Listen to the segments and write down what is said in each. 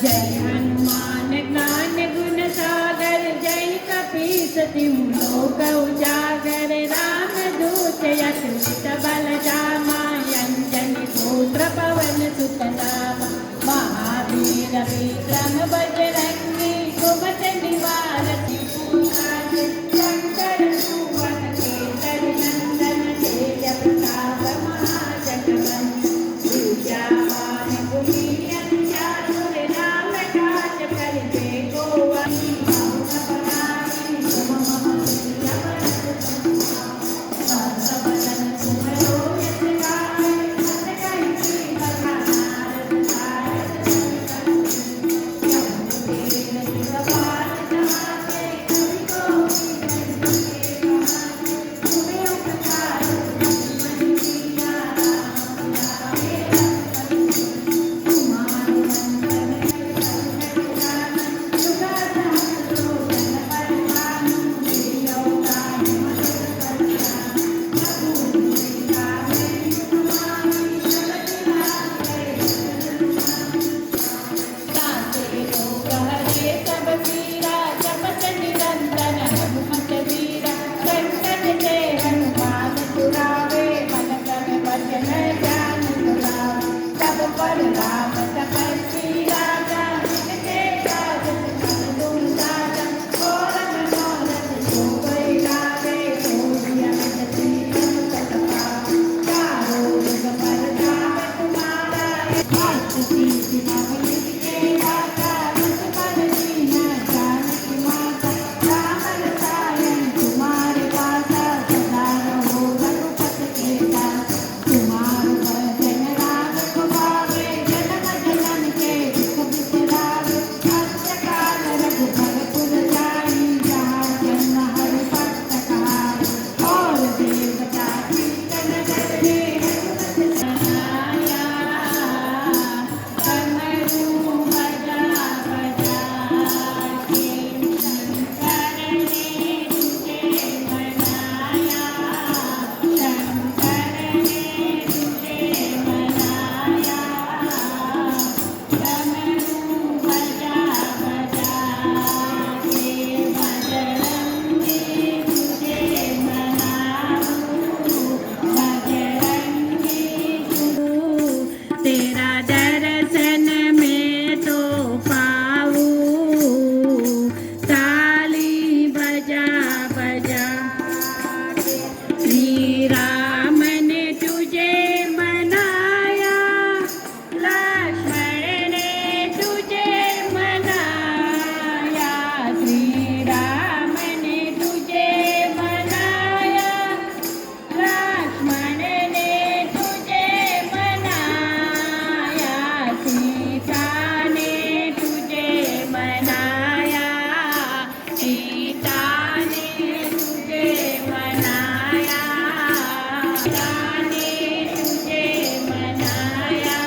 जय हनुमान ज्ञान गुण सागर, जय कपीस तिहु लोक उजागर। राम दूत अतुलित बल धामा, अंजनी पुत्र पवन सुत नामा। महावीर विक्रम बजरंगी, सुमति निवार त्रिपुरारी। शंकर सुवन केसरी नंदन, तेज प्रताप महाजगवंदन। विद्यावान गुणी अति चातुर, राम काज करिबे को आतुर। मौन बनाई तुम मम प्रिय भरत तम, सब बदन तुम्हरो यश गाय। अस कहि श्रीमद् नारद सारद सहित तेर कृपाल जहाते। कवि कोई तुम्हें उपकार मन किया, राम लाए तुम्हारे मंत्र में संकट जुगा सहस्रो जन पर भानु। मेरी औलाद मधुर कन्या, प्रभु मुद्रिका मेरी तुम्हारी। जगत गाते लोग हरे सब पीरा, जपत निरंतर हनुमत वीरा। संकट ते हनुमान छुड़ावे, मन क्रम वचन ध्यान धुरावे। सब पर राम तपस्वी राजा, जिनके काज सकल तुम साजा। और मनोरथ जो कोई लावे, सोई अमित जीवन पत पावे। चारों जुग पर धाम तुम्हारा, अष्ट सिद्धि नव निधि के दाता। बस पर दीन जानकी माता, राम रसायन तुम्हारे पासा। सदा रहो रघुपति के दास, तुम्हारो भजन राम को पावे। जन्म जन्म के दुख बिसरावे, अंत काल रघुबरपुर जाई। जहाँ जन्म हरि भक्त कहाई, और देवता कीर्तन करे। हनुमत समाया कमरु बजा बजा के। शंकर ने तुझे बनाया, शंकर ने तुझे बनाया। कमरु बजा बजा के, बजरंगी तुझे मनाऊं। बजरंगी तेरा दर्शन में तो पाऊं। ताली बजा बजा के, श्री राम ने तुझे मनाया। लक्ष्मण ने तुझे मनाया, श्री राम ने तुझे मनाया। लक्ष्मण ने तुझे मनाया, सीता ने तुझे मनाया। सीता ने तुझे मनाया, सीता ने तुझे मनाया।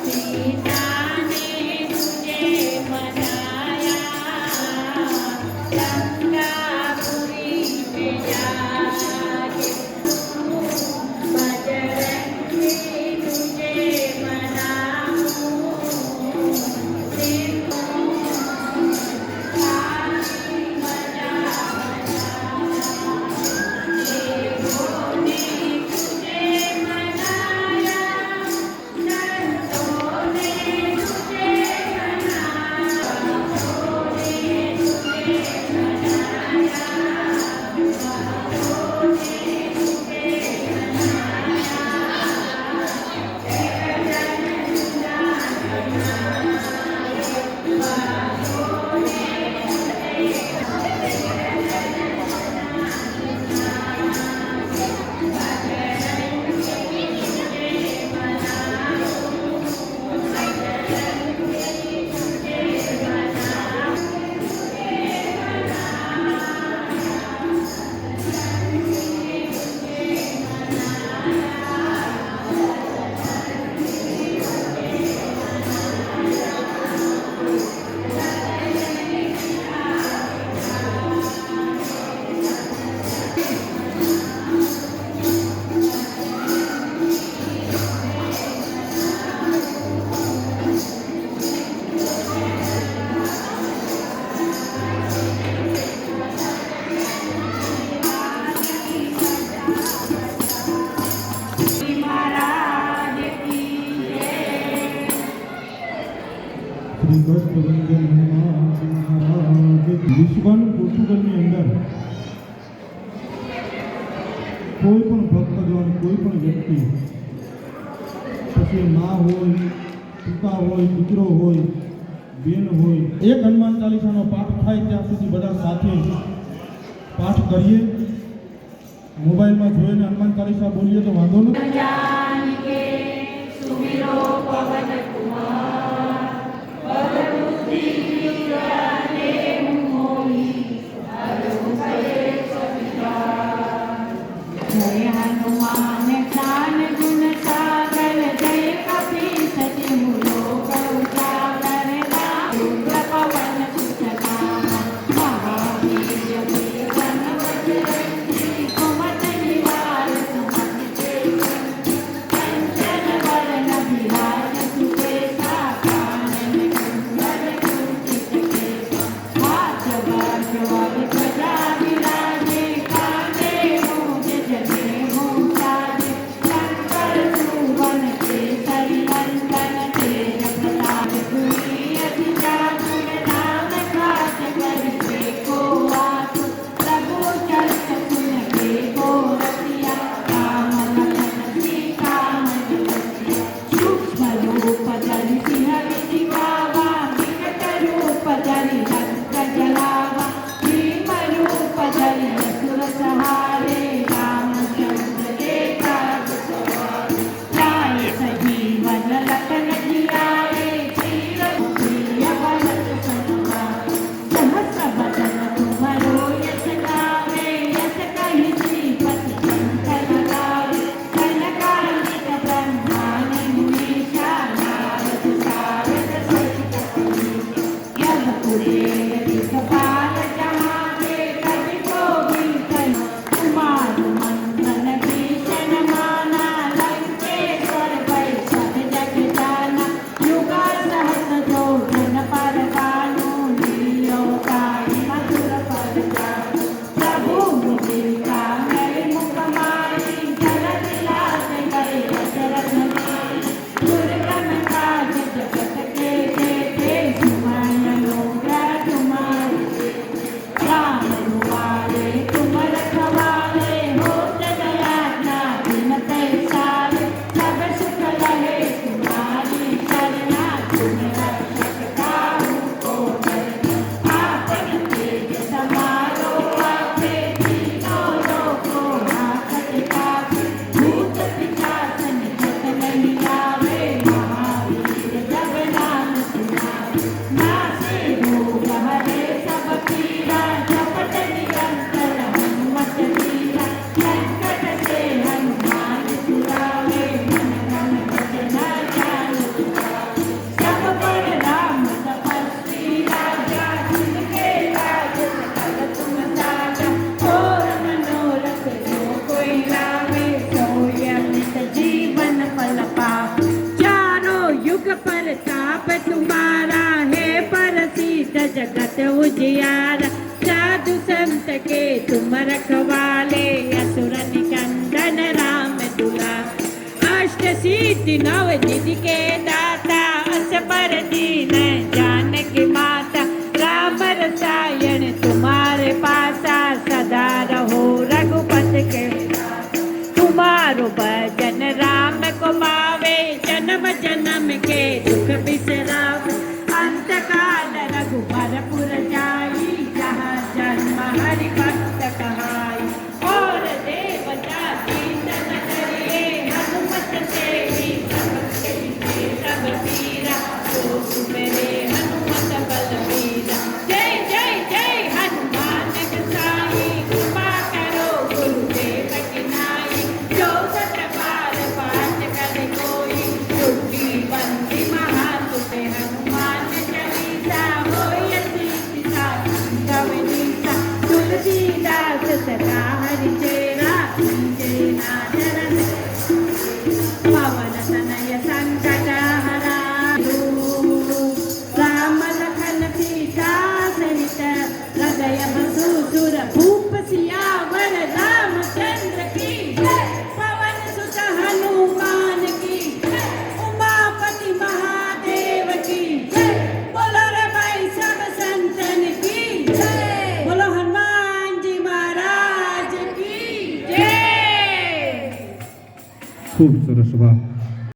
सीता ने तुझे मनाया, लंकापुरी पे जाके। बजरंगी तुझे मनाऊं। ताली बजा देवों ने तुझे मनाया, संतों ने तुझे मनाया। भक्तों ने तुझे मनाया, भक्तों ने तुझे मनाया। जगत जान શ્રી કષ્ટભંજન હનુમાન મહારાજ. લિસ્બન પોર્ટુગલની અંદર કોઈ પણ ભક્તજન, કોઈ પણ વ્યક્તિ, પછી મા હોય, પિતા હોય, દીકરો હોય, બેન હોય, એક હનુમાન ચાલીસાનો પાઠ થાય ત્યાં સુધી બધા સાથે પાઠ કરીએ. મોબાઈલમાં જોઈને હનુમાન ચાલીસા બોલીએ તો વાંધો નથી. જાનકે સુમિરો પવન કુમાર બલ બુદ્ધિ વિદ્યાને મોહી હરો ભય સવિતા. જય હનુમાન જ્ઞાન ગુણ સાગર જય કપીશ तिहु लोक उजागर राम रुद्र पवन सुतनाम महावीर विक्रम बजरंगी कुमत निवार सुमति के कंचन वरण विराज सुबेसा कानन कुंडल कुंचित केसा हाथ बाजवाल ध्वजा विराजे कांधे मूंज जनेऊ साजे शंकर सुवन केसरी नंदन तेज प्रताप धुनी अधिजातुर नाम खास करके को आस प्रभु चरित सुन के को रसिया राम लखन सीता मन बसिया सूक्ष्म रूप धरि सिंह दिखावा विकट रूप धरि लंक जलावा भीम रूप धरि असुर सहारे रामचंद्र के काज सवारे लाए सजीवन लखन जियाए श्री रघुप्रिय भरत समुआए सहस बदन तुम्हरो यश गावे यश कहि श्रीपति शंकर गावे कनकादिक ब्रह्मांड मुनीषा नारद सारद सहित कपीश यह पुरेर दिखपाल जहाने कवि कोविद कहि कुमार मंथन भीषण माना लंकेश्वर भय सब जग जाना युगा सहस्र जोधन पर भानु लील्यो ताहि मधुर फल जानु प्रभु मुद्रिका मेरि मुख माहि जलधि लास गए दशरथ नाहि दुर्गम काज जगत के जेते सुमन अनुग्रह तुम्हारे राम दुआरे तुम रखवारे होत दया दिन तैसारे सब सुख लहे तुम्हारी चरना तुम रक्षक काहू को डरना आपन तेज समारो आपे तीनों लोकों हाथ टिकावे भूत पिशाच निकट नहीं आवे महावीर जब नाम सुनावे नासे रोग हरे सब पीरा जपत निरंतर हनुमत वीरा संकट से हनुमान छुड़ावे मन क्रम भजन ध्यान सुधावे सब पर राम तपस्वी राजा जिनके काज सकल तुम साजा और मनोरथ जो कोई लावे सोई अमृत जीवन फल पावे चारों युग पर ताप तुम्हारा है परसिद्ध जगत उजियारा साधु संत के तुम रखवाले असुर निकंदन राम दुलारे अष्ट सिद्धि नव निधि के दाता असबर दीन जानकी माता राम रसायन तुम्हारे पासा सदा रहो रघुपत के दासा तुम्हारो भजन राम को पावे जन्म जन्म के दुख बिसरावे अंत काल रघुपरपुर जाई जहाँ जन्म हरि भक्त कहाई और देवता चिंतन करिए हनुमत से ही सब ખૂબ સરસ, વાહ.